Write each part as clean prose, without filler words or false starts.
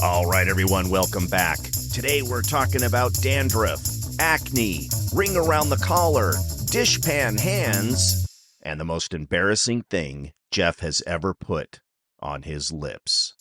All right, everyone, welcome back. Today we're talking about dandruff, acne, ring around the collar, dishpan hands, and the most embarrassing thing Jeff has ever put on his lips.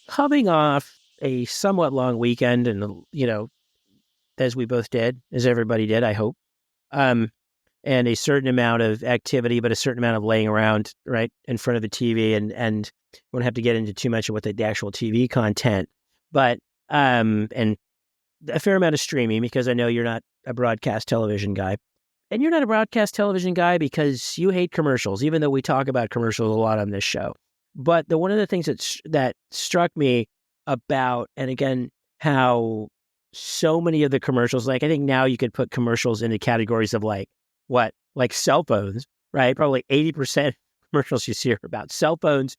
Coming off a somewhat long weekend, and as we both did, as everybody did, I hope, and a certain amount of activity, but a certain amount of laying around right in front of the TV, and we won't have to get into too much of what the actual TV content, but and a fair amount of streaming, because I know you're not a broadcast television guy, and you're not a broadcast television guy because you hate commercials, even though we talk about commercials a lot on this show. But one of the things that struck me about, and again, how so many of the commercials, like I think now you could put commercials into categories of like cell phones, right? Probably 80% of commercials you see are about cell phones,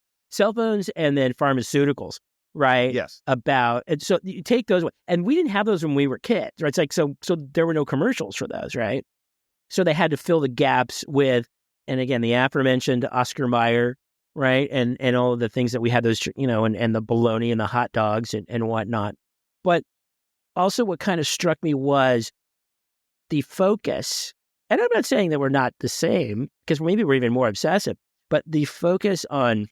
and then pharmaceuticals, right? Yes. And so you take those, and we didn't have those when we were kids, right? It's like, so there were no commercials for those, right? So they had to fill the gaps with, and again, the aforementioned Oscar Mayer, right? And all of the things that we had, those, and the bologna and the hot dogs and whatnot. But also what kind of struck me was the focus, and I'm not saying that we're not the same, because maybe we're even more obsessive, but the focus on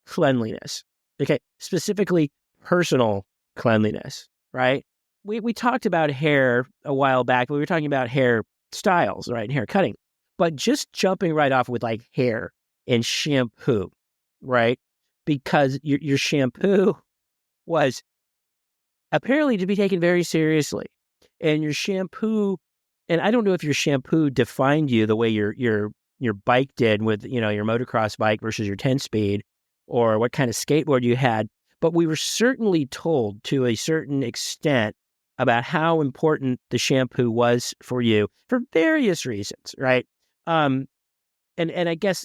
cleanliness, okay? Specifically personal cleanliness, right? We talked about hair a while back, but we were talking about hair styles, right? And hair cutting, but just jumping right off with like hair and shampoo, right? Because your shampoo was apparently to be taken very seriously. And your shampoo, and I don't know if your shampoo defined you the way your bike did with, your motocross bike versus your 10-speed, or what kind of skateboard you had, but we were certainly told to a certain extent about how important the shampoo was for you for various reasons, right? And I guess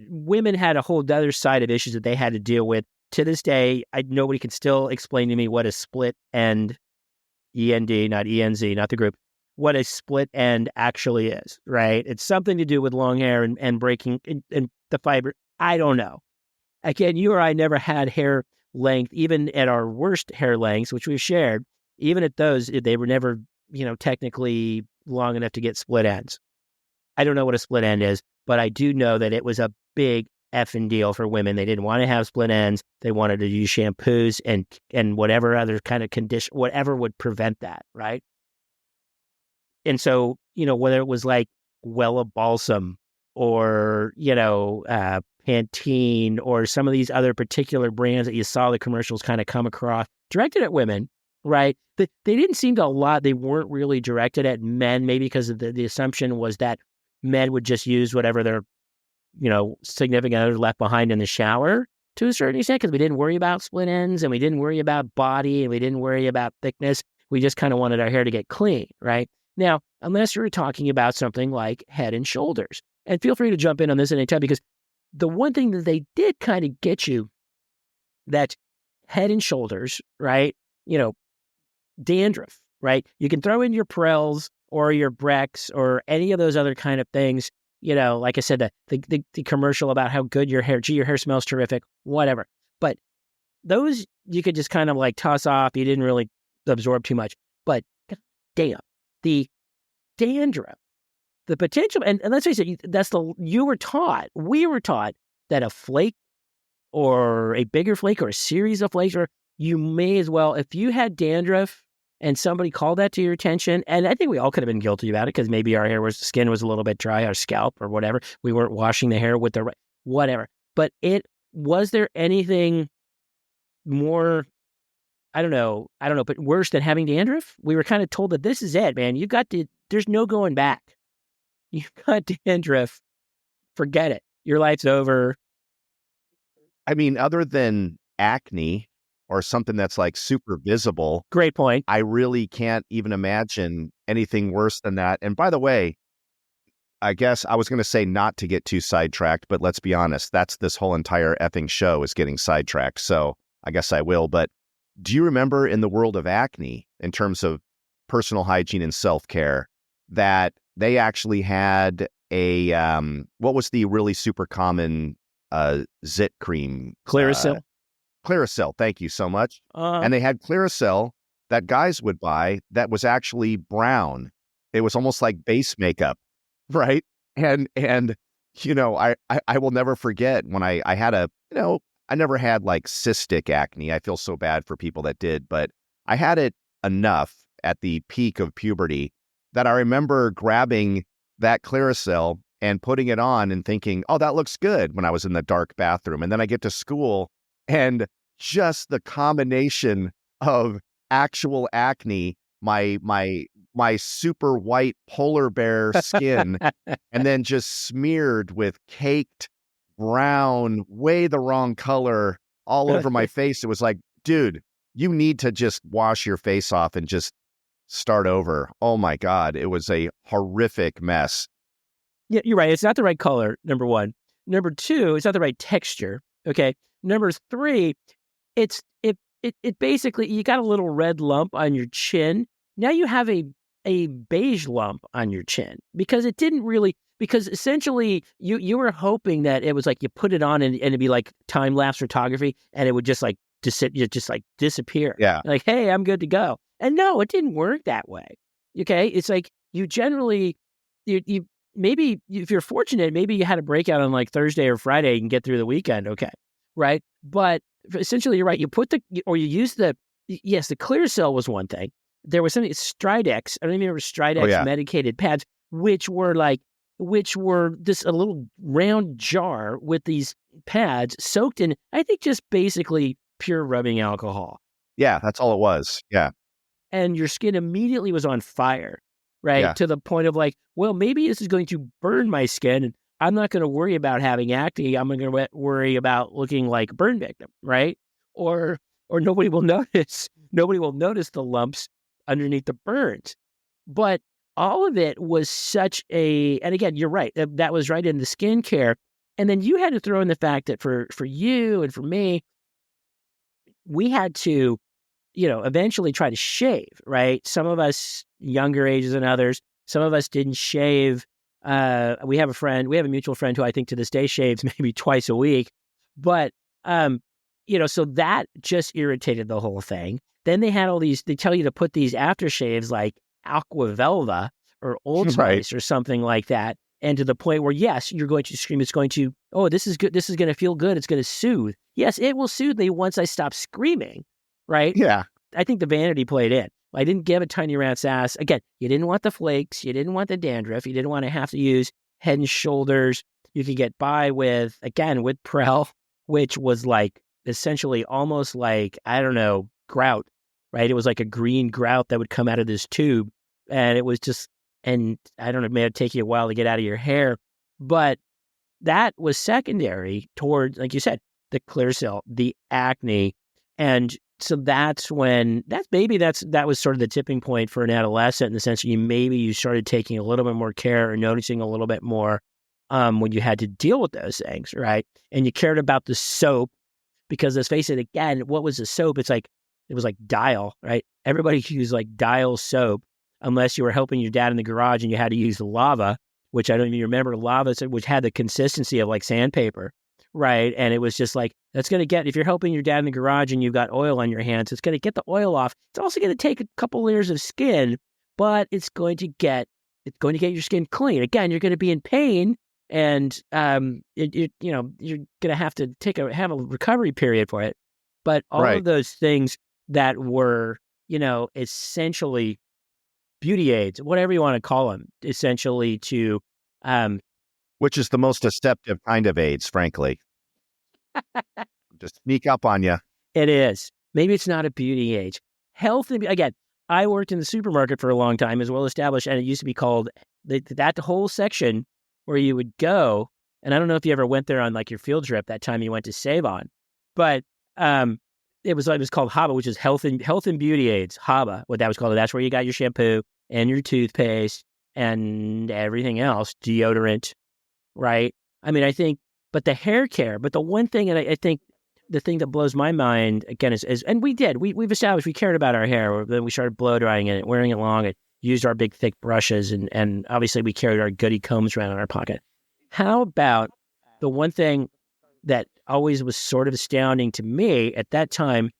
women had a whole other side of issues that they had to deal with. To this day, nobody can still explain to me what a split end, END, not ENZ, not the group, what a split end actually is, right? It's something to do with long hair and breaking and the fiber. I don't know. Again, you or I never had hair length, even at our worst hair lengths, which we've shared. Even at those, they were never, technically long enough to get split ends. I don't know what a split end is, but I do know that it was a big effing deal for women. They didn't want to have split ends. They wanted to use shampoos and whatever other kind of condition, whatever would prevent that, right? And so, whether it was like Wella Balsam or, Pantene or some of these other particular brands that you saw the commercials kind of come across, directed at women, right? They didn't seem to a lot. They weren't really directed at men, maybe because of the assumption was that men would just use whatever their, significant other left behind in the shower to a certain extent, because we didn't worry about split ends and we didn't worry about body and we didn't worry about thickness. We just kind of wanted our hair to get clean, right? Now, unless you're talking about something like Head and Shoulders, and feel free to jump in on this at any time, because the one thing that they did kind of get you, that Head and Shoulders, right? Dandruff, right? You can throw in your Prells or your Brecks or any of those other kind of things. Like I said, the commercial about how good your hair smells terrific, whatever. But those you could just kind of like toss off. You didn't really absorb too much. But damn, the dandruff, the potential, and let's face it, we were taught that a flake or a bigger flake or a series of flakes, or you may as well, if you had dandruff and somebody called that to your attention, and I think we all could have been guilty about it because maybe our skin was a little bit dry, our scalp or whatever. We weren't washing the hair with the right, whatever. But was there anything more, I don't know, but worse than having dandruff? We were kind of told that this is it, man. There's no going back. You've got dandruff. Forget it. Your life's over. I mean, other than acne or something that's like super visible. Great point. I really can't even imagine anything worse than that. And by the way, I guess I was going to say not to get too sidetracked, but let's be honest, that's this whole entire effing show is getting sidetracked. So I guess I will. But do you remember in the world of acne, in terms of personal hygiene and self-care, that they actually had a, what was the really super common zit cream? Clearasil. Clearasil. Thank you so much. Uh, And they had Clearasil that guys would buy that was actually brown. It was almost like base makeup. Right. And I will never forget when I had I never had like cystic acne. I feel so bad for people that did, but I had it enough at the peak of puberty that I remember grabbing that Clearasil and putting it on and thinking, oh, that looks good, when I was in the dark bathroom. And then I get to school and just the combination of actual acne, my super white polar bear skin, and then just smeared with caked brown, way the wrong color all over my face. It was like, dude, you need to just wash your face off and just start over. Oh my God. It was a horrific mess. Yeah, you're right. It's not the right color, number one. Number two, it's not the right texture. Okay. Number three, it basically, you got a little red lump on your chin. Now you have a beige lump on your chin because essentially you were hoping that it was like you put it on and it'd be like time lapse photography and it would just like disappear. Yeah. Like, hey, I'm good to go. And no, it didn't work that way. Okay. It's like you generally, you maybe if you're fortunate, maybe you had a breakout on like Thursday or Friday and get through the weekend. Okay. Right. But essentially you're right. You use the Clearasil was one thing. There was something, Stridex. I don't even remember Stridex medicated pads, which were this a little round jar with these pads soaked in, I think, just basically pure rubbing alcohol. Yeah, that's all it was. Yeah. And your skin immediately was on fire, right? Yeah. To the point of like, well, maybe this is going to burn my skin and I'm not going to worry about having acne. I'm going to worry about looking like a burn victim, right? Or nobody will notice. Nobody will notice the lumps underneath the burns. But all of it was and again, you're right, that was right in the skincare. And then you had to throw in the fact that for you and for me, we had to, eventually try to shave, right? Some of us younger ages than others, some of us didn't shave. We have a mutual friend who I think to this day shaves maybe twice a week. But, so that just irritated the whole thing. Then they had they tell you to put these aftershaves like Aqua Velva or Old Spice or something like that. And to the point where, yes, you're going to scream, it's going to, oh, this is good. This is going to feel good. It's going to soothe. Yes, it will soothe me once I stop screaming, right? Yeah. I think the vanity played in. I didn't give a tiny rat's ass. Again, you didn't want the flakes. You didn't want the dandruff. You didn't want to have to use Head and Shoulders. You could get by with Prell, which was like essentially almost like, I don't know, grout, right? It was like a green grout that would come out of this tube. And it was just, and I don't know, it may have taken you a while to get out of your hair, but that was secondary towards, like you said, the Clearasil, the acne. And so that was sort of the tipping point for an adolescent in the sense that you started taking a little bit more care or noticing a little bit more when you had to deal with those things, right? And you cared about the soap because, let's face it, again, what was the soap? It was like Dial, right? Everybody used like Dial soap unless you were helping your dad in the garage and you had to use lava, which I don't even remember lava, which had the consistency of like sandpaper, right? And it was just like, if you're helping your dad in the garage and you've got oil on your hands, it's going to get the oil off. It's also going to take a couple layers of skin, but it's going to get your skin clean. Again, you're going to be in pain and you're going to have to have a recovery period for it. But all of those things that were, essentially beauty aids, whatever you want to call them, essentially to... which is the most deceptive kind of AIDS, frankly. Just sneak up on you. It is. Maybe it's not a beauty age. Health, again, I worked in the supermarket for a long time, as well established, and it used to be called, that whole section where you would go, and I don't know if you ever went there on like your field trip that time you went to Sav-On, but it was called HABA, which is health and beauty aids. HABA, what that was called. That's where you got your shampoo and your toothpaste and everything else, deodorant, right? I mean, I think, but the hair care, but the one thing, and I think the thing that blows my mind again is and we've established we cared about our hair. Then we started blow drying it, wearing it long, and used our big thick brushes, and obviously we carried our Goodie combs around in our pocket. How about the one thing that always was sort of astounding to me at that time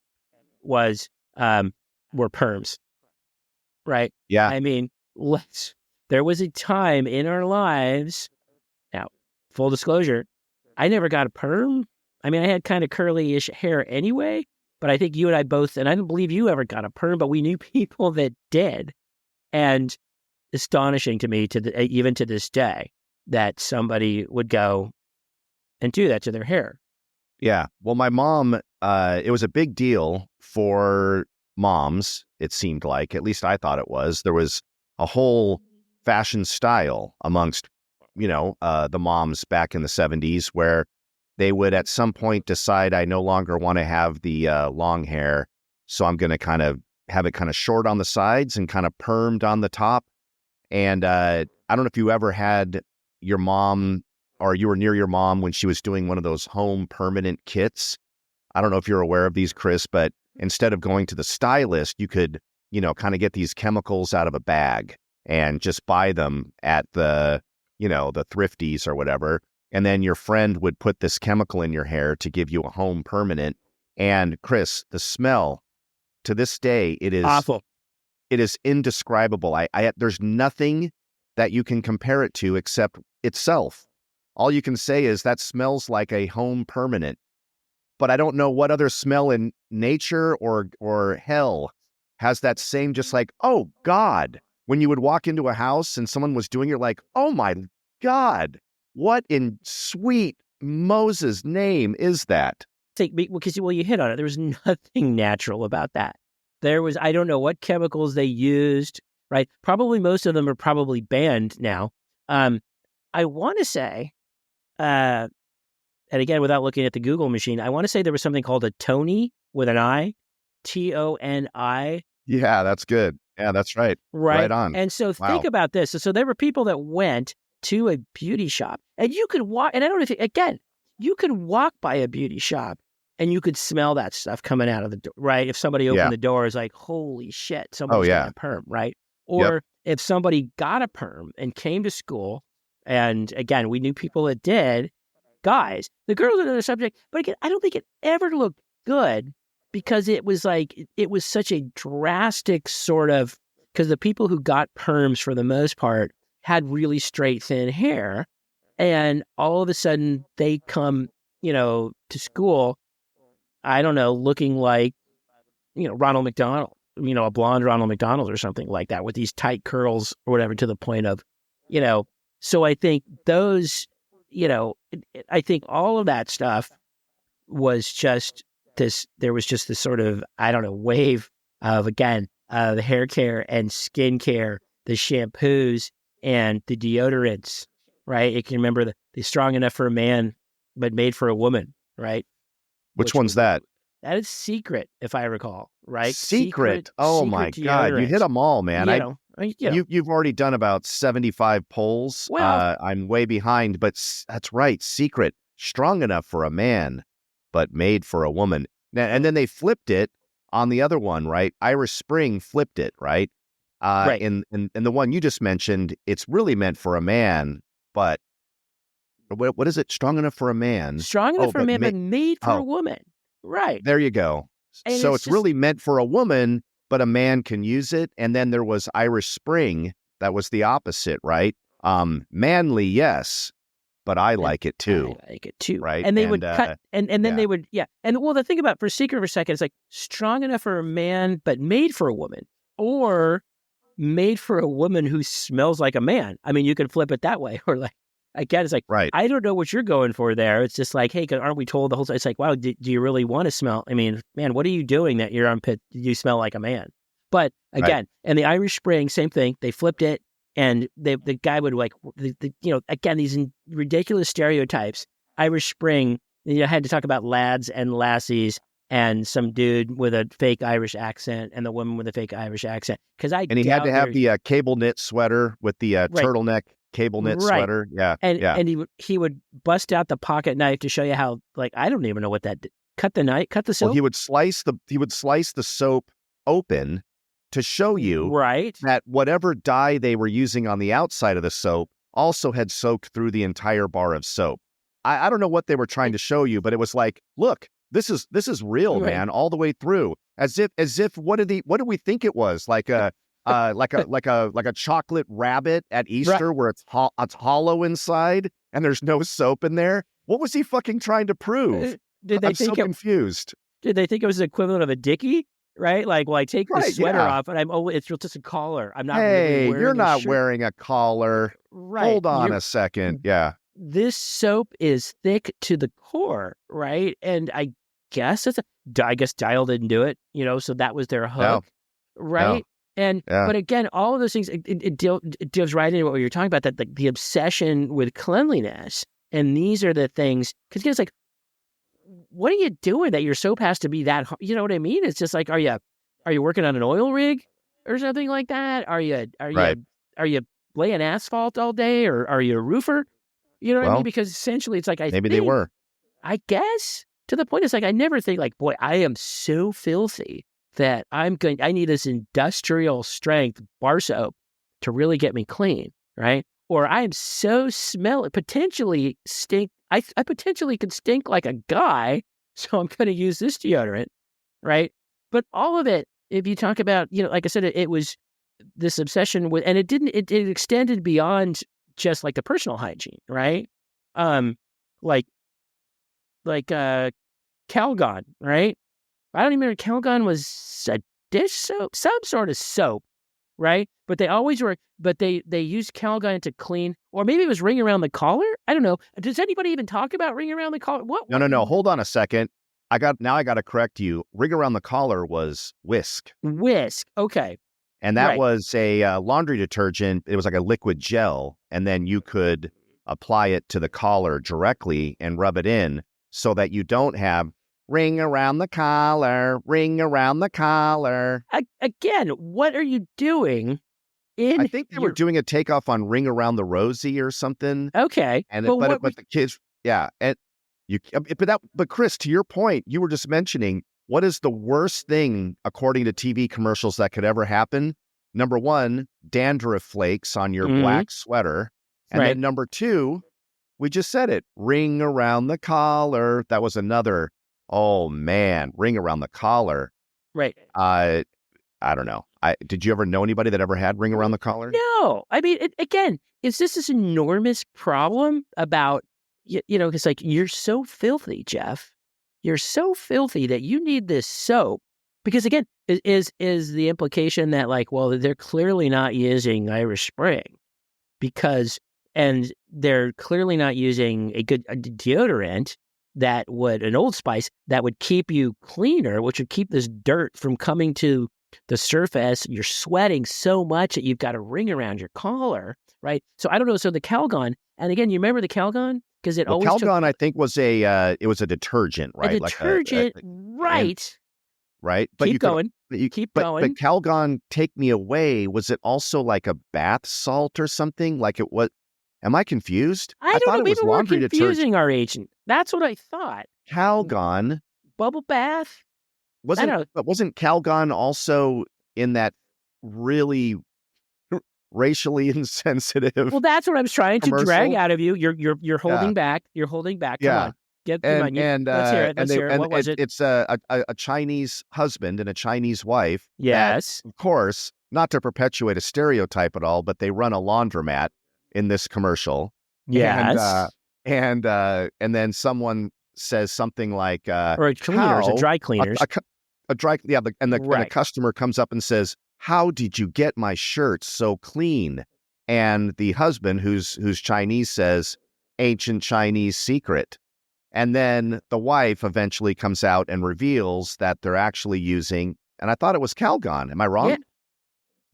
was were perms, right? Yeah. I mean, there was a time in our lives. Now, full disclosure, I never got a perm. I mean, I had kind of curly-ish hair anyway, but I think you and I both, and I don't believe you ever got a perm, but we knew people that did. And astonishing to me, even to this day, that somebody would go and do that to their hair. Yeah. Well, my mom, it was a big deal for moms, it seemed like. At least I thought it was. There was a whole fashion style amongst, the moms back in the 70s where they would at some point decide, I no longer want to have the long hair, so I'm going to kind of have it kind of short on the sides and kind of permed on the top. And I don't know if you ever had your mom or you were near your mom when she was doing one of those home permanent kits. I don't know if you're aware of these, Chris, but instead of going to the stylist, you could, kind of get these chemicals out of a bag and just buy them at the Thrifties or whatever. And then your friend would put this chemical in your hair to give you a home permanent. And Chris, the smell to this day, it is awful. It is indescribable. There's nothing that you can compare it to except itself. All you can say is that smells like a home permanent. But I don't know what other smell in nature or hell has that same just like, oh God. When you would walk into a house and someone was doing it, you're like, oh my God, what in sweet Moses' name is that? Because you hit on it. There was nothing natural about that. There was, I don't know what chemicals they used, right? Probably most of them are probably banned now. I want to say, and again, without looking at the Google machine, I want to say there was something called a Toni with an I, Toni. Yeah, that's good. Yeah, that's right. Right on. And so think about this. So there were people that went to a beauty shop and you could walk, and I don't know if, you could walk by a beauty shop and you could smell that stuff coming out of the door, right? If somebody opened the door, it's like, holy shit, somebody's got a perm, right? Or if somebody got a perm and came to school, and again, we knew people that did, guys, the girls are another subject, but again, I don't think it ever looked good because it was such a drastic sort of, because the people who got perms for the most part had really straight, thin hair. And all of a sudden they come, to school, I don't know, looking like, Ronald McDonald, a blonde Ronald McDonald or something like that with these tight curls or whatever, to the point of, so I think those, I think all of that stuff was just there was just this sort of, I don't know, wave of, again, the hair care and skin care, the shampoos and the deodorants, right? You can remember the Strong Enough for a Man, but Made for a Woman, right? Which one's that? That is Secret, if I recall, right? Secret. Oh my God. You hit them all, man. You've already done about 75 polls. Well, I'm way behind, but that's right. Secret. Strong Enough for a Man, but Made for a Woman. And then they flipped it on the other one, right? Irish Spring flipped it, right? Right. And the one you just mentioned, it's really meant for a man, but what is it? Strong Enough for a Man. Strong Enough for a Man, but Made for a Woman. Right. There you go. And so it's really meant for a woman, but a man can use it. And then there was Irish Spring. That was the opposite, right? Manly, yes, but I like it too. I like it too. Right. And they would cut, and then they would, And well, the thing about for Secret for a second, it's like Strong Enough for a Man, but Made for a Woman, or Made for a Woman who smells like a man. I mean, you can flip it that way, or like, again, it's like, right. I don't know what you're going for there. It's just like, hey, aren't we told the whole time? It's like, wow, do you really want to smell? I mean, man, what are you doing that your armpit, you smell like a man? But again, and the Irish Spring, same thing. They flipped it, and the guy would like, again, these ridiculous stereotypes. Irish Spring, you had to talk about lads and lassies and some dude with a fake Irish accent and the woman with a fake Irish accent. Because And he had to have the cable knit sweater with the turtleneck cable knit sweater. Yeah, and he would bust out the pocket knife to show you how, like, I don't even know what that did. Cut the soap. Well, he would slice the soap open to show you that whatever dye they were using on the outside of the soap also had soaked through the entire bar of soap. I don't know what they were trying to show you, but it was like, look, this is real, man, all the way through. As if what did we think it was? Like a chocolate rabbit at Easter where it's hollow inside and there's no soap in there. What was he fucking trying to prove? I'm so confused. Did they think it was the equivalent of a Dickie? Right? Like, well, I take the sweater off and it's just a collar. I'm not really wearing you're not wearing a collar. Right. Hold on a second. Yeah. This soap is thick to the core, right? And I guess Dial didn't do it, so that was their hook, right? No. And but again, all of those things, it delves right into what you're talking about, that the obsession with cleanliness. And these are the things, because it's like, what are you doing that your soap has to be that? You know what I mean? It's just like, are you working on an oil rig or something like that? Are you laying asphalt all day, or are you a roofer? You know what I mean? Because essentially, it's like they were. I guess to the point, it's like I never think like, boy, I am so filthy that I need this industrial strength bar soap to really get me clean, right? Or I am so smelly, potentially stink. I potentially could stink like a guy, so I'm going to use this deodorant, right? But all of it, if you talk about, like I said, it was this obsession with, and it extended beyond just like the personal hygiene, right? Like Calgon, right? I don't even remember, Calgon was a dish soap, some sort of soap, right? But they always were, but they used Calgon to clean, or maybe it was ring around the collar. I don't know. Does anybody even talk about ring around the collar? What? No. Hold on a second. I got to correct you. Ring around the collar was Whisk. Whisk. Okay. And that was a laundry detergent. It was like a liquid gel, and then you could apply it to the collar directly and rub it in, so that you don't have ring around the collar, ring around the collar. Again, what are you doing? I think they were doing a takeoff on ring around the rosy or something. Okay. And but the kids, and but Chris, to your point, you were just mentioning, what is the worst thing according to TV commercials that could ever happen? Number one, dandruff flakes on your black sweater, and then number two, we just said it, ring around the collar. That was another. Oh man, ring around the collar. Right. I don't know. Did you ever know anybody that ever had ring around the collar? No. I mean, again, it's just this enormous problem about, it's like, you're so filthy, Jeff. You're so filthy that you need this soap. Because again, is the implication that, like, well, they're clearly not using Irish Spring and they're clearly not using a good deodorant an Old Spice that would keep you cleaner, which would keep this dirt from coming to the surface. You're sweating so much that you've got a ring around your collar, right? So I don't know. So the Calgon, and again, you remember the Calgon? Because Calgon, I think, was a detergent, right? A detergent, right? Right. But keep going. Keep going. But Calgon, Take Me Away, was it also like a bath salt or something? Like it was? Am I confused? I don't thought know. it was Maybe we're laundry confusing detergent. our agent. That's what I thought. Calgon. Bubble bath? Wasn't Calgon also in that really racially insensitive? Well, that's what I was trying to commercial? Drag out of you. You're holding back. You're holding back. Come on. Come on. Let's hear it. Let's hear it. What was it? It's a Chinese husband and a Chinese wife. Yes. That, of course, not to perpetuate a stereotype at all, but they run a laundromat in this commercial. Yes. And then someone says something like, or cleaners, or dry cleaners. And the customer comes up and says, "How did you get my shirt so clean?" And the husband, who's Chinese, says, "Ancient Chinese secret." And then the wife eventually comes out and reveals that they're actually using, and I thought it was Calgon. Am I wrong?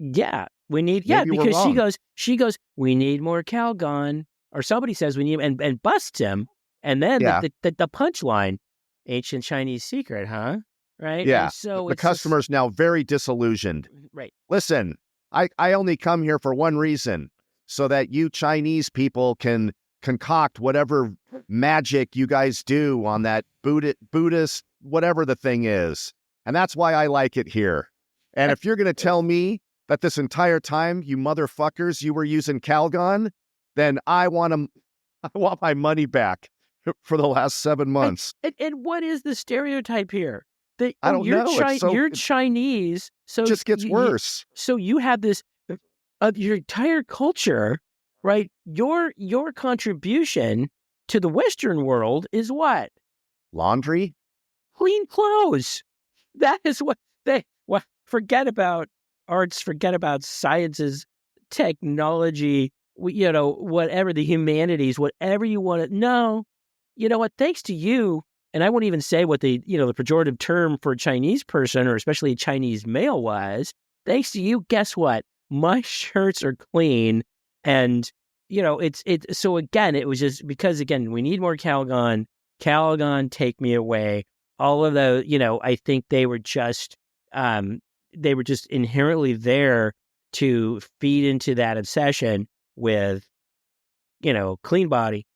Yeah. We need, Maybe because she goes, we need more Calgon, or somebody says we need, and busts him. And then the punchline, ancient Chinese secret, huh? right? Yeah. And so The it's just, customer's now very disillusioned. right. Listen, I only come here for one reason, so that you Chinese people can concoct whatever magic you guys do on that Buddhist, whatever the thing is. And that's why I like it here. And if you're going to tell me that this entire time, you motherfuckers, you were using Calgon, then I want my money back for the last 7 months. And what is the stereotype here? I don't know. You're Chinese, so it just gets worse. So you have this, your entire culture, right? Your contribution to the Western world is what? Laundry? Clean clothes. That is what forget about arts, forget about sciences, technology, whatever, the humanities, whatever you want to know. You know what? Thanks to you, and I won't even say what the pejorative term for a Chinese person, or especially a Chinese male, was. Thanks to you, guess what? My shirts are clean, and it's so again, it was just because, again, we need more Calgon. Calgon, take me away. All of those, I think they were just inherently there to feed into that obsession with, clean body,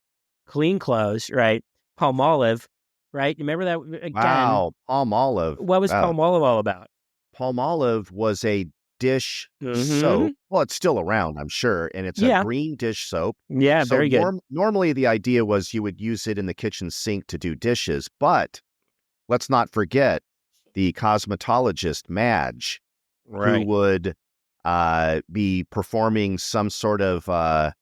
clean clothes, right? Palmolive, right? Remember that again? Wow, Palmolive. What was Palmolive all about? Palmolive was a dish soap. Well, it's still around, I'm sure, and it's a green dish soap. Yeah, so very good. Normally, the idea was you would use it in the kitchen sink to do dishes, but let's not forget the cosmetologist Madge, who would be performing some sort of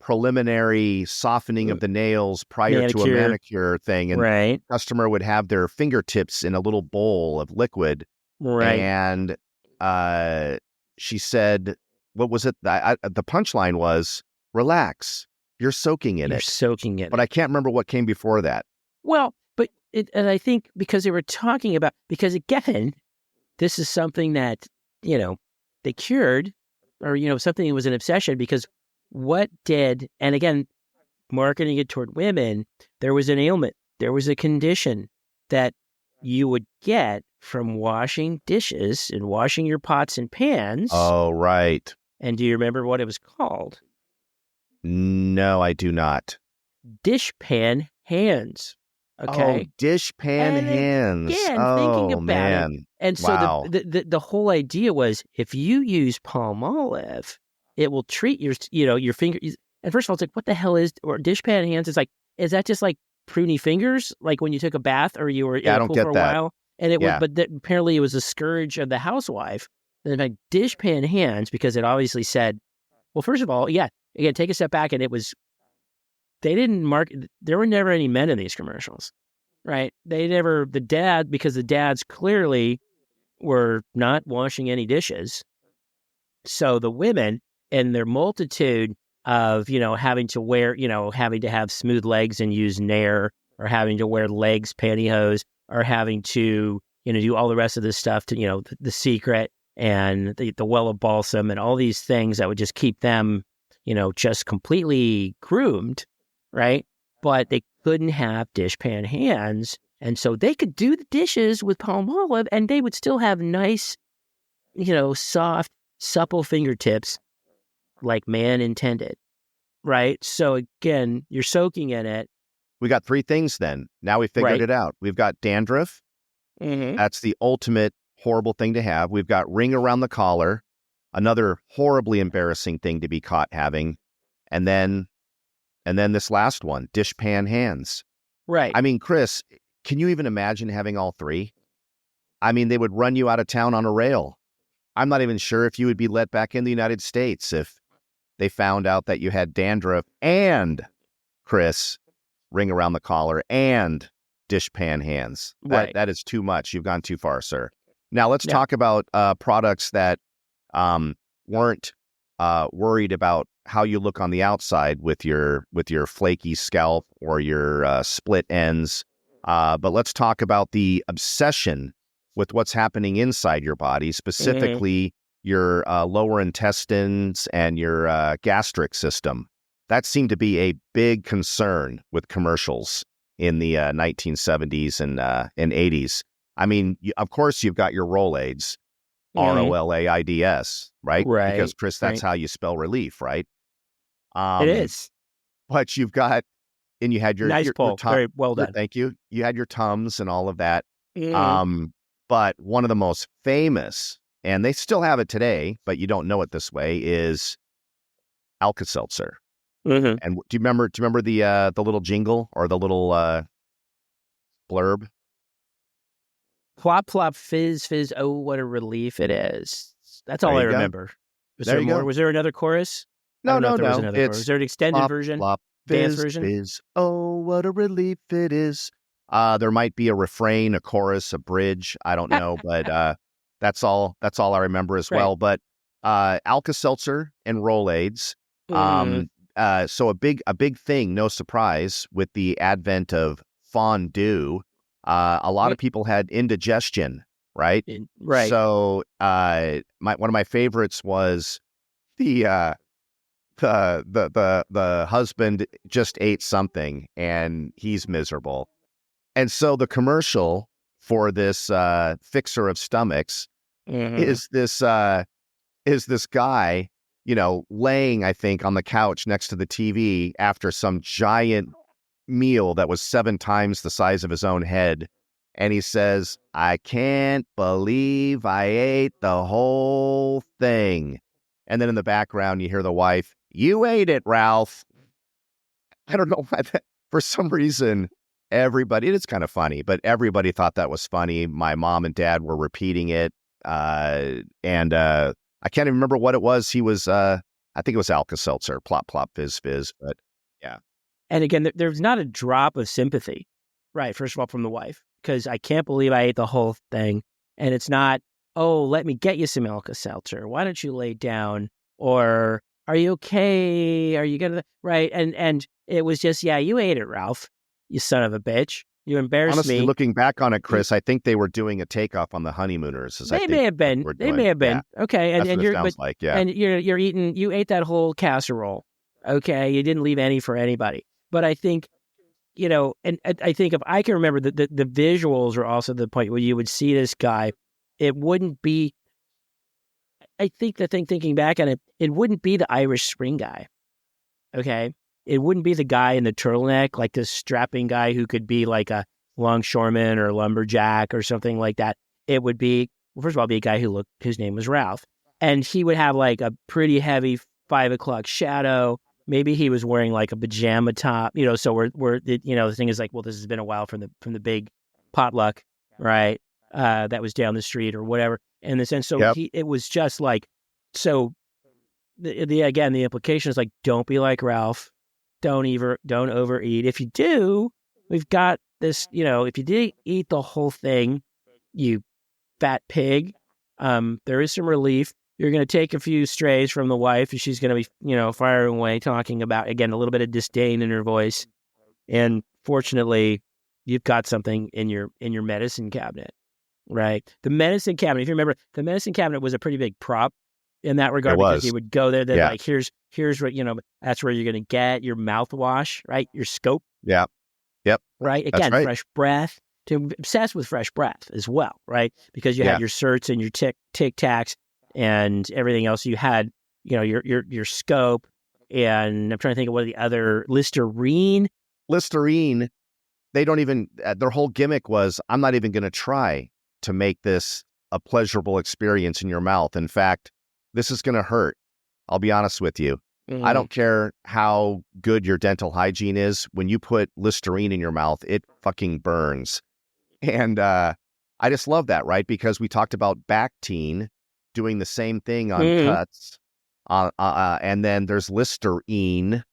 preliminary softening of the nails prior to a manicure thing, and the customer would have their fingertips in a little bowl of liquid, and she said, what was it? The punchline was, relax, you're soaking in it. You're soaking in it. But I can't remember what came before that. Well, and I think because they were talking about, because again, this is something that, they cured, or, something that was an obsession, because what did, and again, marketing it toward women, there was an ailment, there was a condition that you would get from washing dishes and washing your pots and pans. Oh, right. And do you remember what it was called? No, I do not. Dishpan hands. Okay. Oh, dishpan hands. Again, thinking about it. And so the whole idea was, if you use Palmolive, it will treat your finger. And first of all, it's like, what the hell is, or dishpan hands? It's like, is that just like pruny fingers? Like when you took a bath or you were in a pool for a while? And it was, but apparently it was a scourge of the housewife. And in fact, dishpan hands, because it obviously said, well, first of all, again, take a step back, and it was, they didn't market, there were never any men in these commercials, right? Because the dads clearly were not washing any dishes. So the women, and their multitude of, having to wear, having to have smooth legs and use Nair, or having to wear legs, pantyhose, or having to, do all the rest of this stuff to, the Secret and the Wella Balsam and all these things that would just keep them, just completely groomed, right? But they couldn't have dishpan hands. And so they could do the dishes with Palmolive, and they would still have nice, soft, supple fingertips like man intended, right? So again, you're soaking in it. We got 3 things then. Now we figured it out. We've got dandruff. That's the ultimate horrible thing to have. We've got ring around the collar, another horribly embarrassing thing to be caught having. And then this last one, dishpan hands. Right. I mean, Chris, can you even imagine having all 3? I mean, they would run you out of town on a rail. I'm not even sure if you would be let back in the United States if they found out that you had dandruff and, Chris, ring around the collar and dishpan hands. That is too much. You've gone too far, sir. Now let's talk about products that weren't worried about how you look on the outside with your flaky scalp or your split ends. But let's talk about the obsession with what's happening inside your body, specifically your lower intestines and your gastric system. That seemed to be a big concern with commercials in the 1970s and 80s. I mean, of course, you've got your Rolaids, Rolaids, right? Right. Because, Chris, that's right. how you spell relief, right? It is. But you've got, and you had your Nice pull. Very well done. Thank you. You had your Tums and all of that. Mhm. But one of the most famous, and they still have it today, but you don't know it this way, is Alka-Seltzer. Mhm. And do you remember the little jingle or the little blurb? Plop, plop, fizz, fizz. Oh, what a relief it is. That's all There I you go. remember. Was There there you more? go. Was there another chorus? I No, don't know if there was no. another chorus. Was It's there an extended plop, version? plop, Dance fizz, version? fizz. Oh, what a relief it is. There might be a refrain, a chorus, a bridge. I don't know, but that's all I remember as Right. well. But Alka-Seltzer and Rolaids. Mhm. So a big thing, no surprise, with the advent of fondue. A lot of people had indigestion, right? Right. So one of my favorites was the the husband just ate something and he's miserable. And so the commercial for this fixer of stomachs Mhm. is this guy, laying, I think, on the couch next to the TV after some giant meal that was 7 times the size of his own head. And he says, I can't believe I ate the whole thing. And then in the background, you hear the wife, you ate it, Ralph. I don't know why for some reason, everybody, it's kind of funny, but everybody thought that was funny. My mom and dad were repeating it. And I can't even remember what it was. He was, I think it was Alka-Seltzer, plop, plop, fizz, fizz. But yeah. And again, there's not a drop of sympathy, right? First of all, from the wife, because I can't believe I ate the whole thing. And it's not, oh, let me get you some Alka-Seltzer. Why don't you lay down? Or are you okay? Are you gonna right? And it was just, yeah, you ate it, Ralph. You son of a bitch. You embarrassed Honestly, me. looking back on it, Chris, I think they were doing a takeoff on the honeymooners. They may have been. They may have been. Yeah, Okay, that's what it sounds like. Yeah, and you're eating. You ate that whole casserole. Okay, you didn't leave any for anybody. But I think, and I think if I can remember, the visuals were also the point where you would see this guy. It wouldn't be. I think thinking back on it, it wouldn't be the Irish Spring guy. Okay, it wouldn't be the guy in the turtleneck, like this strapping guy who could be like a longshoreman or lumberjack or something like that. It would be, well, first of all, be a guy whose name was Ralph, and he would have like a pretty heavy 5 o'clock shadow. Maybe he was wearing like a pajama top, So the thing is like, well, this has been a while from the big potluck, right? That was down the street or whatever. In the sense, so Yep. it was just like, so the implication is like, don't be like Ralph, don't overeat. If you do, we've got this. If you did eat the whole thing, you fat pig, there is some relief. You're going to take a few strays from the wife, and she's going to be, firing away, talking about, again, a little bit of disdain in her voice. And fortunately, you've got something in your medicine cabinet, right? The medicine cabinet, if you remember, the medicine cabinet was a pretty big prop in that regard, because he would go there. Then like, here's what, that's where you're going to get your mouthwash, right? Your scope. Yeah. Yep. Right. Again, right. fresh breath. To obsess with fresh breath as well, right? Because you had your certs and your Tic Tacs and everything else. You had, your scope, and I'm trying to think of what the other Listerine. They don't even. Their whole gimmick was, I'm not even going to try to make this a pleasurable experience in your mouth. In fact, this is going to hurt. I'll be honest with you. I don't care how good your dental hygiene is. When you put Listerine in your mouth, it fucking burns. And I just love that, right? Because we talked about Bactine doing the same thing on cuts. And then there's Listerine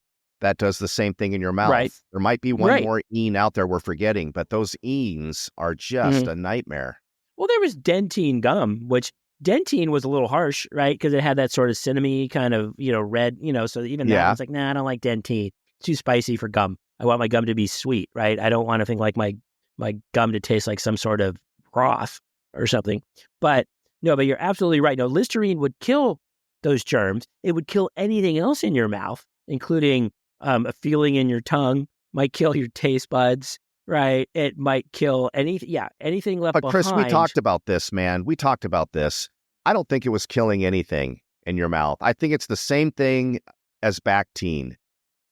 that does the same thing in your mouth. Right. There might be one more "ine" out there we're forgetting, but those "ines" are just a nightmare. Well, there was Dentine gum, which Dentine was a little harsh, right? Because it had that sort of cinnamony kind of, red, so even that was like, nah, I don't like Dentine. It's too spicy for gum. I want my gum to be sweet, right? I don't want to think like my gum to taste like some sort of broth or something. But no, but you're absolutely right. No, Listerine would kill those germs. It would kill anything else in your mouth, including a feeling in your tongue, might kill your taste buds. right? It might kill anything left But Chris, we behind. talked about this, man. We talked about this. I don't think it was killing anything in your mouth. I think it's the same thing as Bactine.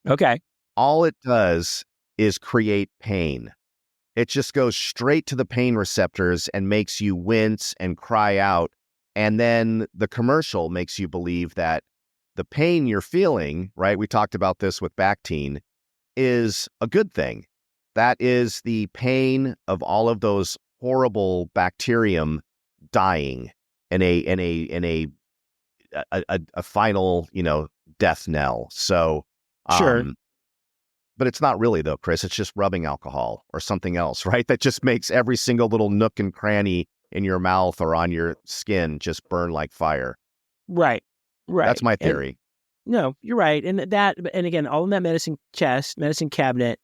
Okay. All it does is create pain. It just goes straight to the pain receptors and makes you wince and cry out. And then the commercial makes you believe that the pain you're feeling, right? We talked about this with Bactine, is a good thing. That is the pain of all of those horrible bacterium dying in a final, death knell. So, Sure. but it's not really though, Chris. It's just rubbing alcohol or something else, right? That just makes every single little nook and cranny in your mouth or on your skin just burn like fire. Right. Right. That's my theory. No, you're right. And again, all in that medicine chest, medicine cabinet,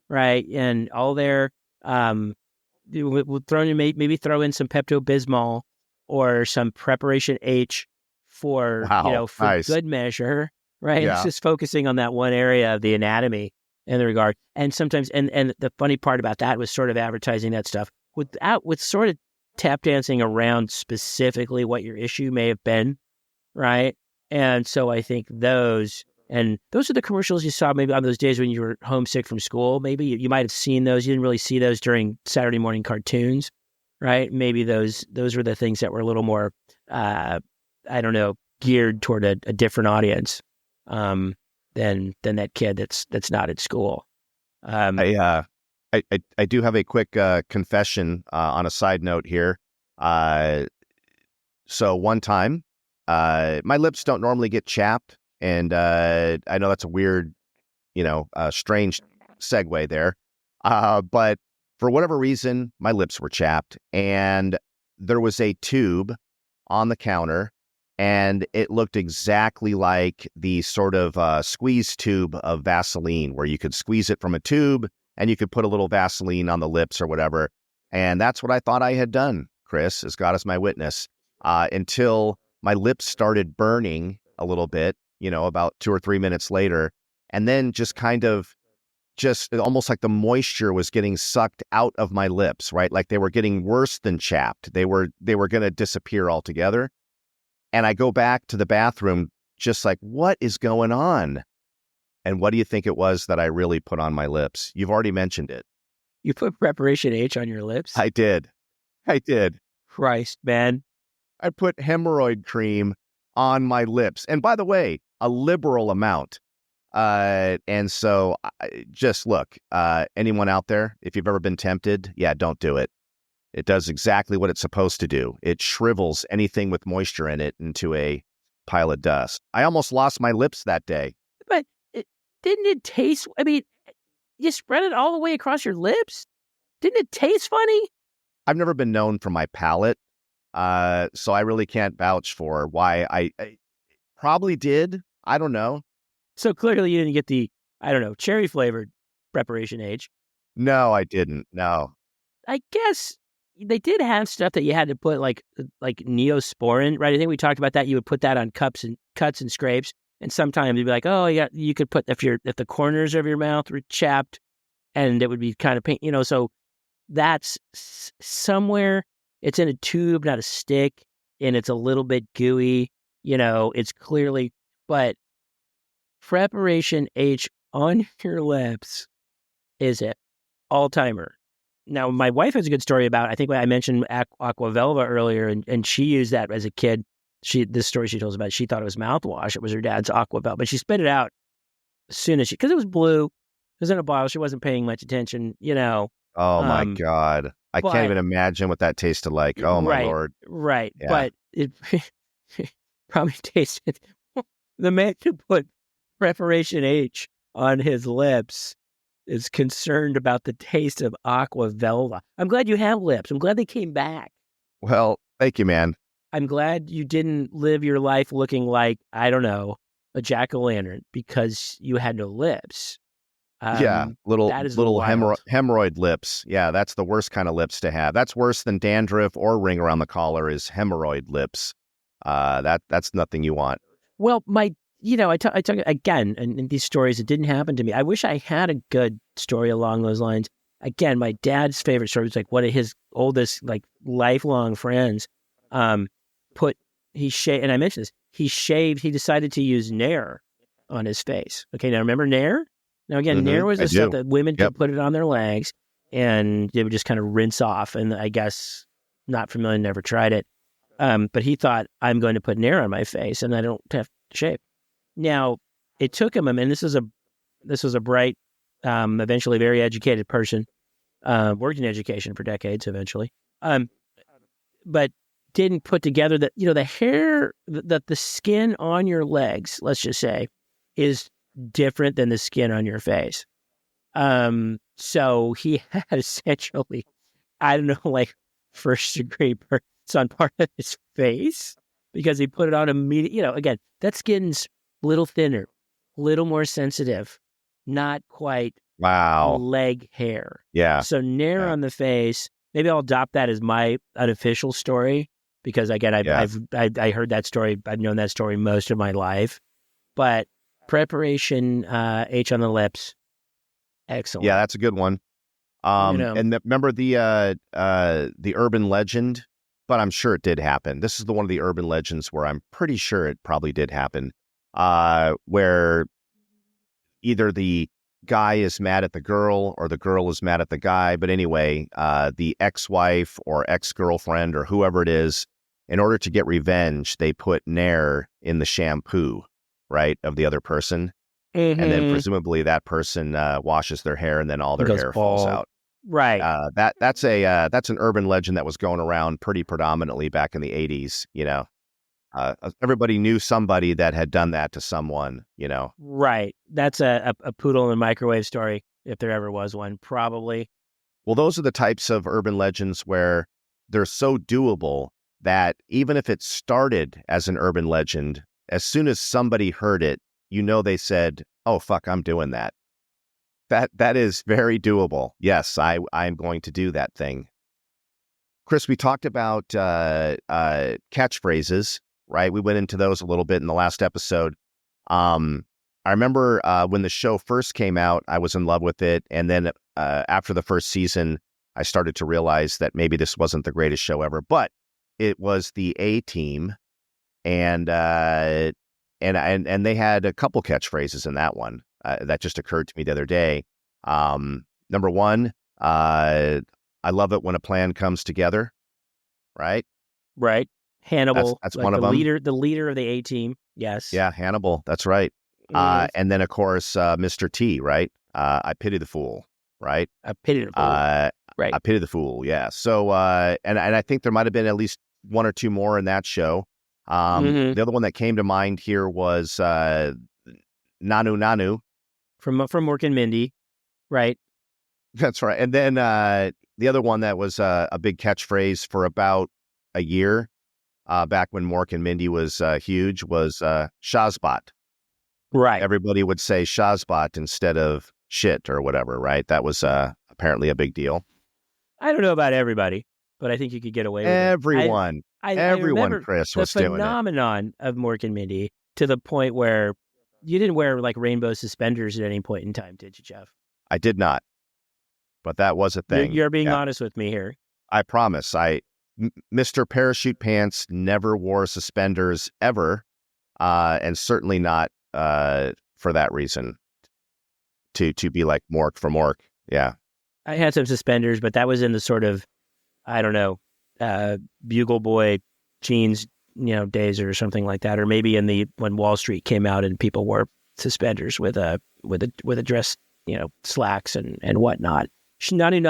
right? And all there, we'll maybe throw in some Pepto-Bismol or some Preparation H for, Wow, for nice. good measure, right? Yeah. It's just focusing on that one area of the anatomy in the regard. And sometimes, and the funny part about that was sort of advertising that stuff with sort of tap dancing around specifically what your issue may have been, right? And so I think those are the commercials you saw maybe on those days when you were homesick from school. Maybe you might have seen those. You didn't really see those during Saturday morning cartoons, right? Maybe those were the things that were a little more, I don't know, geared toward a different audience than that kid that's not at school. I do have a quick confession on a side note here. So one time, my lips don't normally get chapped, and I know that's a weird, strange segue there. But for whatever reason, my lips were chapped, and there was a tube on the counter, and it looked exactly like the sort of squeeze tube of Vaseline, where you could squeeze it from a tube, and you could put a little Vaseline on the lips or whatever. And that's what I thought I had done, Chris, as God is my witness, until my lips started burning a little bit, about 2 or 3 minutes later. And then just almost like the moisture was getting sucked out of my lips, right? Like they were getting worse than chapped. They were going to disappear altogether. And I go back to the bathroom just like, what is going on? And what do you think it was that I really put on my lips? You've already mentioned it. You put Preparation H on your lips? I did. Christ, man. I put hemorrhoid cream on my lips. And by the way, a liberal amount. And so just look, anyone out there, if you've ever been tempted, don't do it. It does exactly what it's supposed to do. It shrivels anything with moisture in it into a pile of dust. I almost lost my lips that day. But didn't it taste, you spread it all the way across your lips? Didn't it taste funny? I've never been known for my palate. So I really can't vouch for why I probably did. I don't know. So clearly you didn't get the, cherry flavored Preparation H. No, I didn't. No. I guess they did have stuff that you had to put like Neosporin, right? I think we talked about that. You would put that on cuts and scrapes. And sometimes you'd be like, oh yeah, you could put, if the corners of your mouth were chapped and it would be kind of pain, so that's somewhere. It's in a tube, not a stick, and it's a little bit gooey. It's clearly, but Preparation H on your lips is it all-timer. Now, my wife has a good story about, I think I mentioned Aqua Velva earlier, and she used that as a kid. This story she told us about, she thought it was mouthwash. It was her dad's Aqua Velva, but she spit it out as soon as because it was blue. It was in a bottle. She wasn't paying much attention, Oh my God. I can't even imagine what that tasted like. Oh my Lord. Right. Yeah. But it probably tasted, the man who put Preparation H on his lips is concerned about the taste of Aqua Velva. I'm glad you have lips. I'm glad they came back. Well, thank you, man. I'm glad you didn't live your life looking like, I don't know, a jack-o'-lantern because you had no lips. Little hemorrhoid lips. Yeah, that's the worst kind of lips to have. That's worse than dandruff or ring around the collar is hemorrhoid lips. That's nothing you want. Well, I talk again, and in these stories, it didn't happen to me. I wish I had a good story along those lines. again, my dad's favorite story was like one of his oldest, like lifelong friends, he shaved, and I mentioned this, he decided to use Nair on his face. Okay, now remember Nair? Now again, Nair was the stuff that women could put it on their legs and they would just kind of rinse off. And I guess not familiar, never tried it. But he thought, I'm going to put Nair on my face and I don't have to shave. Now, it took him, and this was a bright, eventually very educated person, worked in education for decades eventually, but didn't put together that, the hair, that the skin on your legs, let's just say, is different than the skin on your face. So he had essentially, I don't know, like first degree burns on part of his face because he put it on immediately. Again, that skin's a little thinner, a little more sensitive, not quite leg hair. Yeah. So Nair on the face, maybe I'll adopt that as my unofficial story because again, I heard that story. I've known that story most of my life, but preparation, H on the lips. Excellent. Yeah, that's a good one. And remember the urban legend, but I'm sure it did happen. This is one of the urban legends where I'm pretty sure it probably did happen, where either the guy is mad at the girl or the girl is mad at the guy. But anyway, the ex-wife or ex-girlfriend or whoever it is, in order to get revenge, they put Nair in the shampoo, right, of the other person. Mm-hmm. And then presumably that person washes their hair and then all their hair falls out. Right. That's an urban legend that was going around pretty predominantly back in the 80s, everybody knew somebody that had done that to someone, Right. That's a poodle in a microwave story, if there ever was one, probably. Well, those are the types of urban legends where they're so doable that even if it started as an urban legend, as soon as somebody heard it, they said, oh, fuck, I'm doing that. That is very doable. Yes, I'm going to do that thing. Chris, we talked about catchphrases, right? We went into those a little bit in the last episode. I remember when the show first came out, I was in love with it. And then after the first season, I started to realize that maybe this wasn't the greatest show ever. But it was the A-Team, and they had a couple catchphrases in that one that just occurred to me the other day. Number one, I love it when a plan comes together. Right. Right. Hannibal. That's like one of them. The leader of the A-Team. Yes. Yeah, Hannibal. That's right. And then of course, Mr. T. Right. I pity the fool. Right. I pity the fool. Right. I pity the fool. Yeah. So and I think there might have been at least one or two more in that show. The other one that came to mind here was Nanu Nanu from Mork and Mindy, right? That's right. And then the other one that was a big catchphrase for about a year back when Mork and Mindy was huge was Shazbot. Right. Everybody would say Shazbot instead of shit or whatever, right? That was apparently a big deal. I don't know about everybody, but I think you could get away with everyone. Everyone, I Chris, was doing it. The phenomenon of Mork and Mindy to the point where you didn't wear like rainbow suspenders at any point in time, did you, Jeff? I did not, but that was a thing. You're being honest with me here. I promise. Mr. Parachute Pants never wore suspenders ever, and certainly not for that reason. To be like Mork for Mork, yeah. I had some suspenders, but that was in the sort of, I don't know, Bugle Boy jeans, days or something like that, or maybe when Wall Street came out and people wore suspenders with a dress, slacks and whatnot. Nanu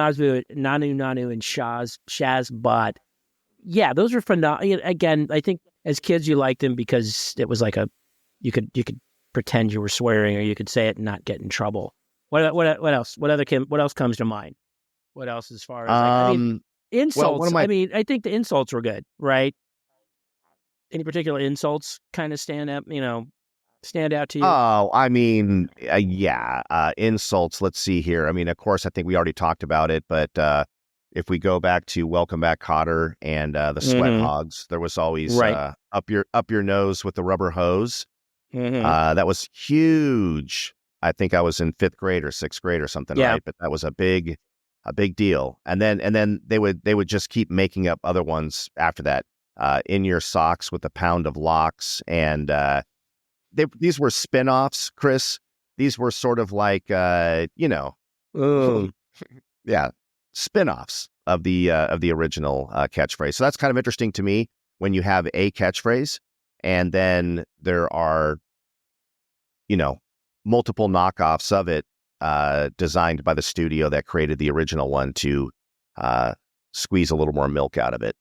Nanu and Shazbot. Yeah, those were phenomenal. Again, I think as kids you liked them because it was like you could pretend you were swearing, or you could say it and not get in trouble. What else? What else comes to mind? What else as far as insults? Well, I think the insults were good, right? Any particular insults kind of stand out to you? Oh, insults. Let's see here. Of course, I think we already talked about it, but if we go back to Welcome Back, Kotter and the Sweat Hogs, there was always up your nose with the rubber hose. That was huge. I think I was in 5th grade or 6th grade or something, right? But that was a big a big deal. And then they would just keep making up other ones after that. In Your Socks with a Pound of Locks, and these were spin-offs, Chris. These were sort of like Oh, yeah, spin-offs of the original catchphrase. So that's kind of interesting to me when you have a catchphrase and then there are multiple knockoffs of it designed by the studio that created the original one to squeeze a little more milk out of it.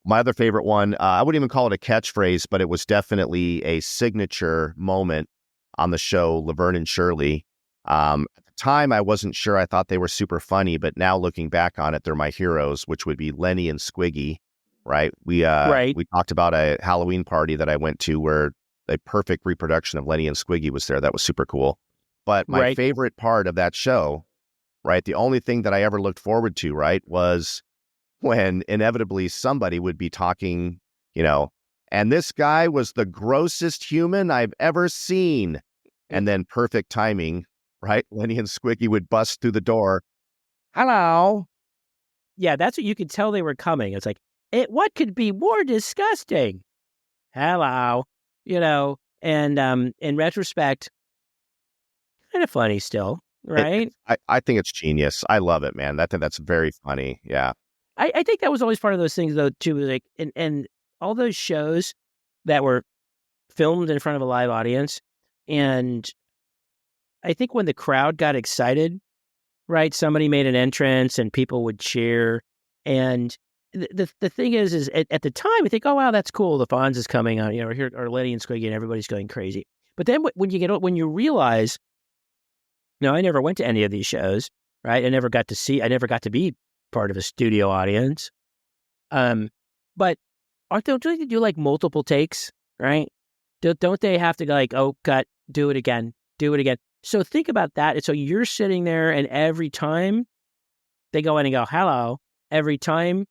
My other favorite one, I wouldn't even call it a catchphrase, but it was definitely a signature moment on the show, Laverne and Shirley. At the time, I wasn't sure. I thought they were super funny, but now looking back on it, they're my heroes, which would be Lenny and Squiggy, right? We talked about a Halloween party that I went to where a perfect reproduction of Lenny and Squiggy was there. That was super cool. But my favorite part of that show, right, the only thing that I ever looked forward to, right, was when inevitably somebody would be talking, and this guy was the grossest human I've ever seen. And then perfect timing, right? Lenny and Squiggy would bust through the door. Hello. Yeah, that's what you could tell they were coming. It's like, what could be more disgusting? Hello. And in retrospect, kind of funny still, right? I think it's genius. I love it, man. That's very funny. Yeah. I think that was always part of those things, though, too. Like, and all those shows that were filmed in front of a live audience, and I think when the crowd got excited, right, somebody made an entrance and people would cheer. And the thing is at the time, we think, oh wow, that's cool. The Fonz is coming on, here or Lenny and Squiggy, and everybody's going crazy. But then when you realize, I never went to any of these shows, right? I never got to be part of a studio audience. But don't they do like multiple takes, right? Don't they have to go like, oh, cut, do it again. So think about that. And so you're sitting there, and every time they go in and go, hello, every time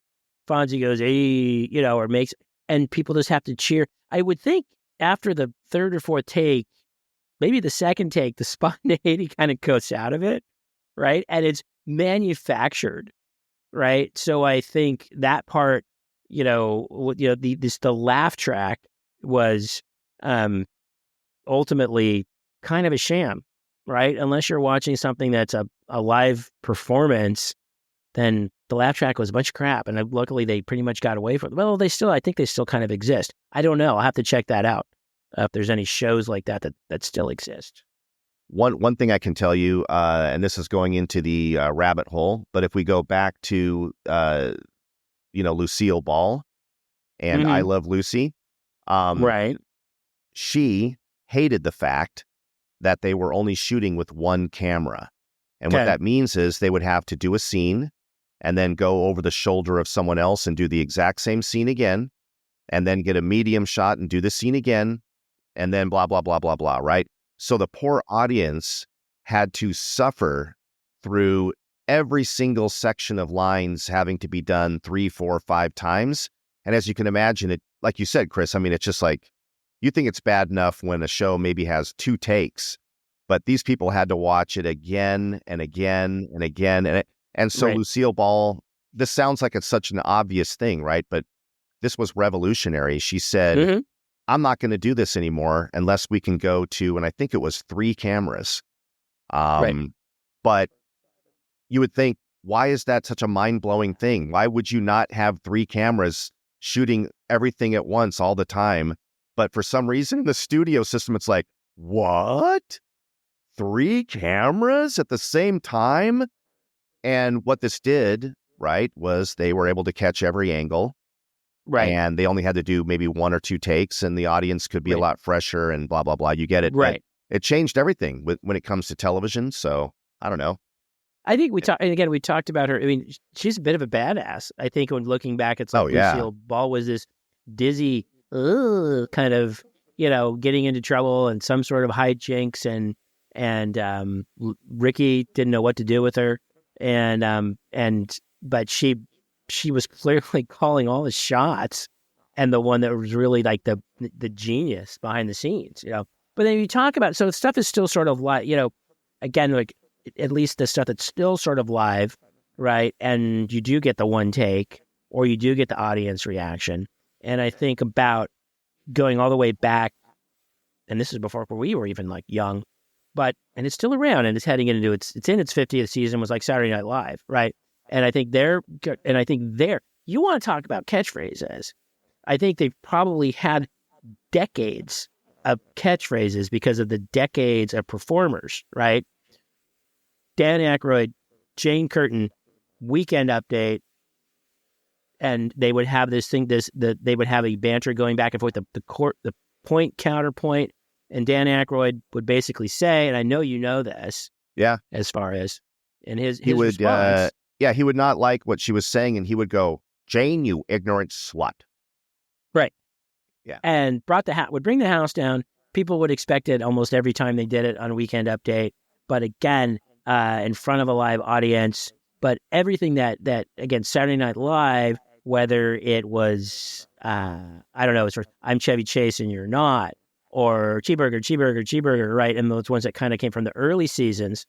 Fonzie goes, hey, or makes, and people just have to cheer. I would think after the third or fourth take, maybe the second take, the spontaneity kind of goes out of it, right? And it's manufactured, right? So I think that part, the laugh track was ultimately kind of a sham, right? Unless you're watching something that's a live performance, then the laugh track was a bunch of crap. And luckily they pretty much got away from it. Well, I think they still kind of exist. I don't know. I'll have to check that out if there's any shows like that still exist. One thing I can tell you, and this is going into the rabbit hole, but if we go back to, Lucille Ball and I Love Lucy, right. She hated the fact that they were only shooting with one camera. And what that means is they would have to do a scene and then go over the shoulder of someone else and do the exact same scene again, and then get a medium shot and do the scene again, and then blah, blah, blah, blah, blah, right? So the poor audience had to suffer through every single section of lines having to be done 3, 4, 5 times. And as you can imagine, it, like you said, Chris, I mean, it's just like, you think it's bad enough when a show maybe has 2 takes, but these people had to watch it again and again and again. And so right. Lucille Ball, this sounds like it's such an obvious thing, right? But this was revolutionary. She said, I'm not going to do this anymore unless we can go to, and I think it was 3 cameras. Right. But you would think, why is that such a mind-blowing thing? Why would you not have 3 cameras shooting everything at once all the time? But for some reason in the studio system, it's like, what? 3 cameras at the same time? And what this did, right, was they were able to catch every angle. Right. And they only had to do maybe 1 or 2 takes, and the audience could be a lot fresher and blah, blah, blah. You get it. Right. But it changed everything when it comes to television. So I don't know. I think we talked about her. I mean, she's a bit of a badass. I think when looking back, it's like Lucille Ball was this dizzy, kind of, getting into trouble and some sort of hijinks, and Ricky didn't know what to do with her, but she was clearly calling all the shots, and the one that was really like the genius behind the scenes, But then you talk about, so stuff is still sort of like, again, like at least the stuff that's still sort of live, right? And you do get the one take, or you do get the audience reaction. And I think about going all the way back, and this is before we were even like young, and it's still around, and it's heading into it's in its 50th season, was like Saturday Night Live, right? And I think you want to talk about catchphrases. I think they've probably had decades of catchphrases because of the decades of performers, right? Dan Aykroyd, Jane Curtin, Weekend Update, and they would have this thing. They would have a banter going back and forth. The point counterpoint, and Dan Aykroyd would basically say, and I know you know this, as far as and his response, he would not like what she was saying, and he would go, "Jane, you ignorant slut." Right. Yeah. And would bring the house down. People would expect it almost every time they did it on Weekend Update. But again, in front of a live audience. But everything that again, Saturday Night Live, whether it was, I don't know, it's I'm Chevy Chase and you're not, or cheeseburger, right? And those ones that kind of came from the early seasons,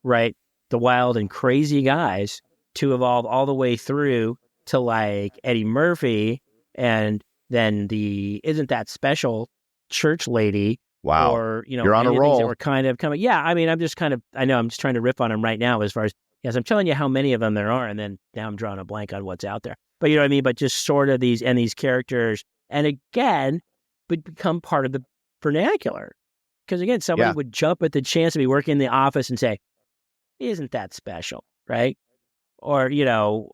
right? The Wild and Crazy Guys, to evolve all the way through to like Eddie Murphy, and then the Isn't That Special church lady. Wow. Or, you're on a roll. That were kind of coming. Yeah. I mean, I'm just trying to riff on them right now as far as, yes, I'm telling you how many of them there are. And then now I'm drawing a blank on what's out there. But you know what I mean? But just sort of these characters. And again, would become part of the vernacular. Because again, somebody would jump at the chance to be working in the office and say, "Isn't that special?" Right? Or,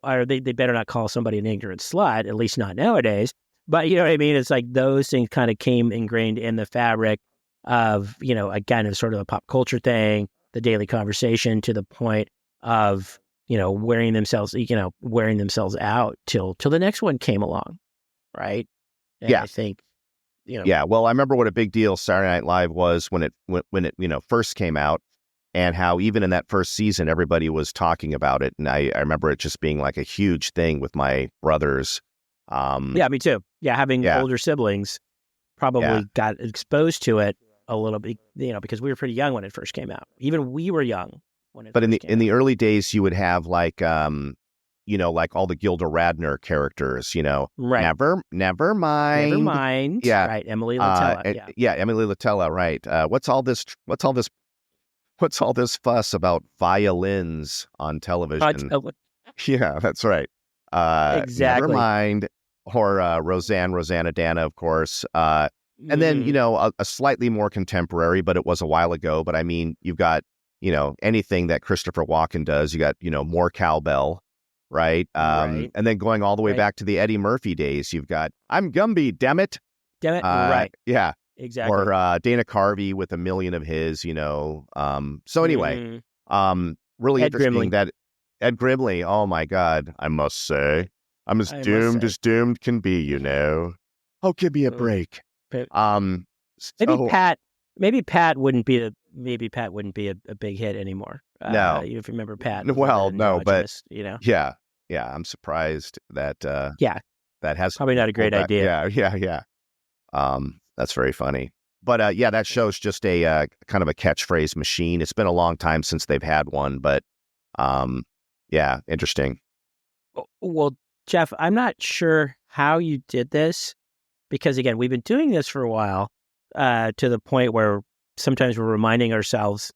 or they better not call somebody an ignorant slut, at least not nowadays. But you know what I mean? It's like those things kind of came ingrained in the fabric of, again, it's sort of a pop culture thing, the daily conversation, to the point of, wearing themselves out till the next one came along. Right. And I think, Yeah. Well, I remember what a big deal Saturday Night Live was when it first came out, and how even in that first season, everybody was talking about it. And I remember it just being like a huge thing with my brothers. Yeah, me too. Yeah. Having older siblings probably got exposed to it a little bit, because we were pretty young when it first came out. Even we were young when it. But in the early days, you would have like like all the Gilda Radner characters. Right. Never mind. Yeah. Right. Emily Latella. Emily Latella. Right. What's all this fuss about violins on television? Yeah, that's right. Exactly. Never mind. Or Rosanna Dana, of course. And then, a slightly more contemporary, but it was a while ago. But I mean, you've got, anything that Christopher Walken does. You got, more cowbell, right? Right. And then going all the way back to the Eddie Murphy days, you've got, "I'm Gumby, damn it." Right. Yeah. Exactly. Or Dana Carvey with a million of his, So anyway, really Ed interesting Grimley. that Ed Grimley, oh my God, I must say, I'm as doomed as doomed can be, Oh, give me a break. Maybe Pat wouldn't be a big hit anymore. No, if you remember Pat. Well, no, but Yeah, I'm surprised that that has probably not a great idea. Yeah. That's very funny. But that show's just a kind of a catchphrase machine. It's been a long time since they've had one, but interesting. Well, Jeff, I'm not sure how you did this, because again, we've been doing this for a while, to the point where sometimes we're reminding ourselves,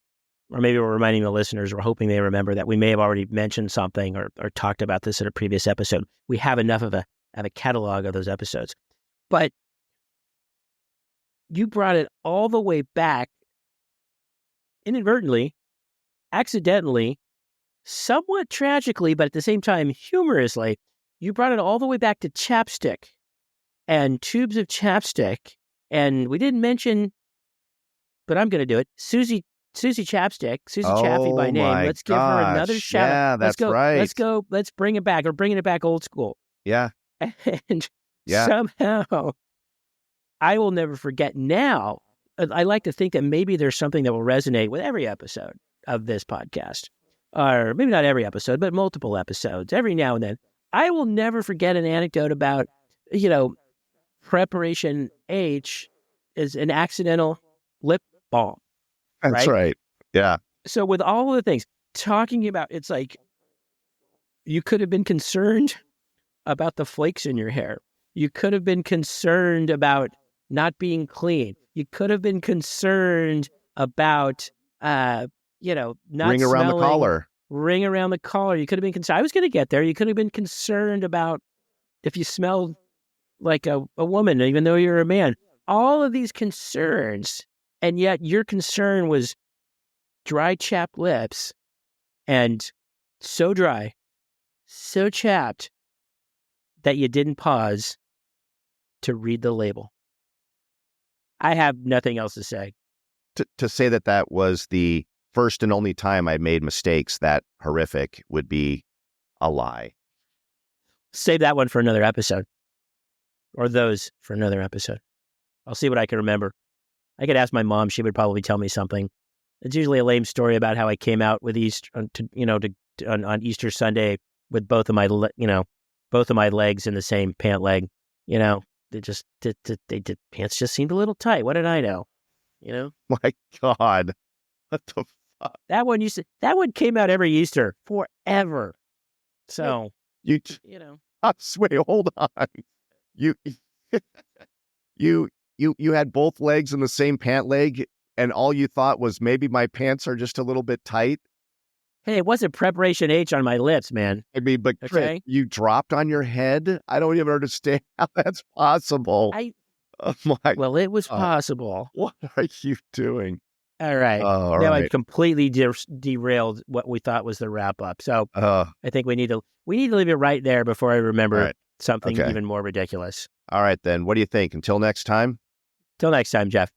or maybe we're reminding the listeners, we're hoping they remember that we may have already mentioned something or talked about this in a previous episode. We have enough of a catalog of those episodes. But you brought it all the way back, inadvertently, accidentally, somewhat tragically, but at the same time humorously. You brought it all the way back to chapstick and tubes of chapstick. And we didn't mention, but I'm going to do it, Susie Chapstick, Susie Chaffee by name. Let's give her another shout out. Yeah, that's right. Let's bring it back. We're bringing it back old school. Yeah. And somehow, I will never forget now. I like to think that maybe there's something that will resonate with every episode of this podcast. Or maybe not every episode, but multiple episodes, every now and then. I will never forget an anecdote about, Preparation H is an accidental lip balm. That's right. Yeah. So with all of the things, talking about, it's like, You could have been concerned about the flakes in your hair. You could have been concerned about not being clean. You could have been concerned about, not Ring around the smelling. collar. Ring around the collar. You could have been concerned. I was going to get there. You could have been concerned about if you smelled like a woman, even though you're a man. All of these concerns, and yet your concern was dry, chapped lips, and so dry, so chapped, that you didn't pause to read the label. I have nothing else to say. To say that was the first and only time I made mistakes that horrific would be a lie. Save that one for another episode. Or those for another episode. I'll see what I can remember. I could ask my mom. She would probably tell me something. It's usually a lame story about how I came out with on Easter Sunday with both of my legs in the same pant leg. Pants just seemed a little tight. What did I know? My God, what the fuck? That one came out every Easter forever. So wait, hold on. You had both legs in the same pant leg, and all you thought was maybe my pants are just a little bit tight. Hey, it wasn't preparation H on my lips, man. I mean, but okay? You dropped on your head? I don't even understand how that's possible. Well, it was possible. What are you doing? All right. Now I completely derailed what we thought was the wrap up. So I think we need to leave it right there before I remember something even more ridiculous. All right, then. What do you think? Until next time? Till next time, Jeff.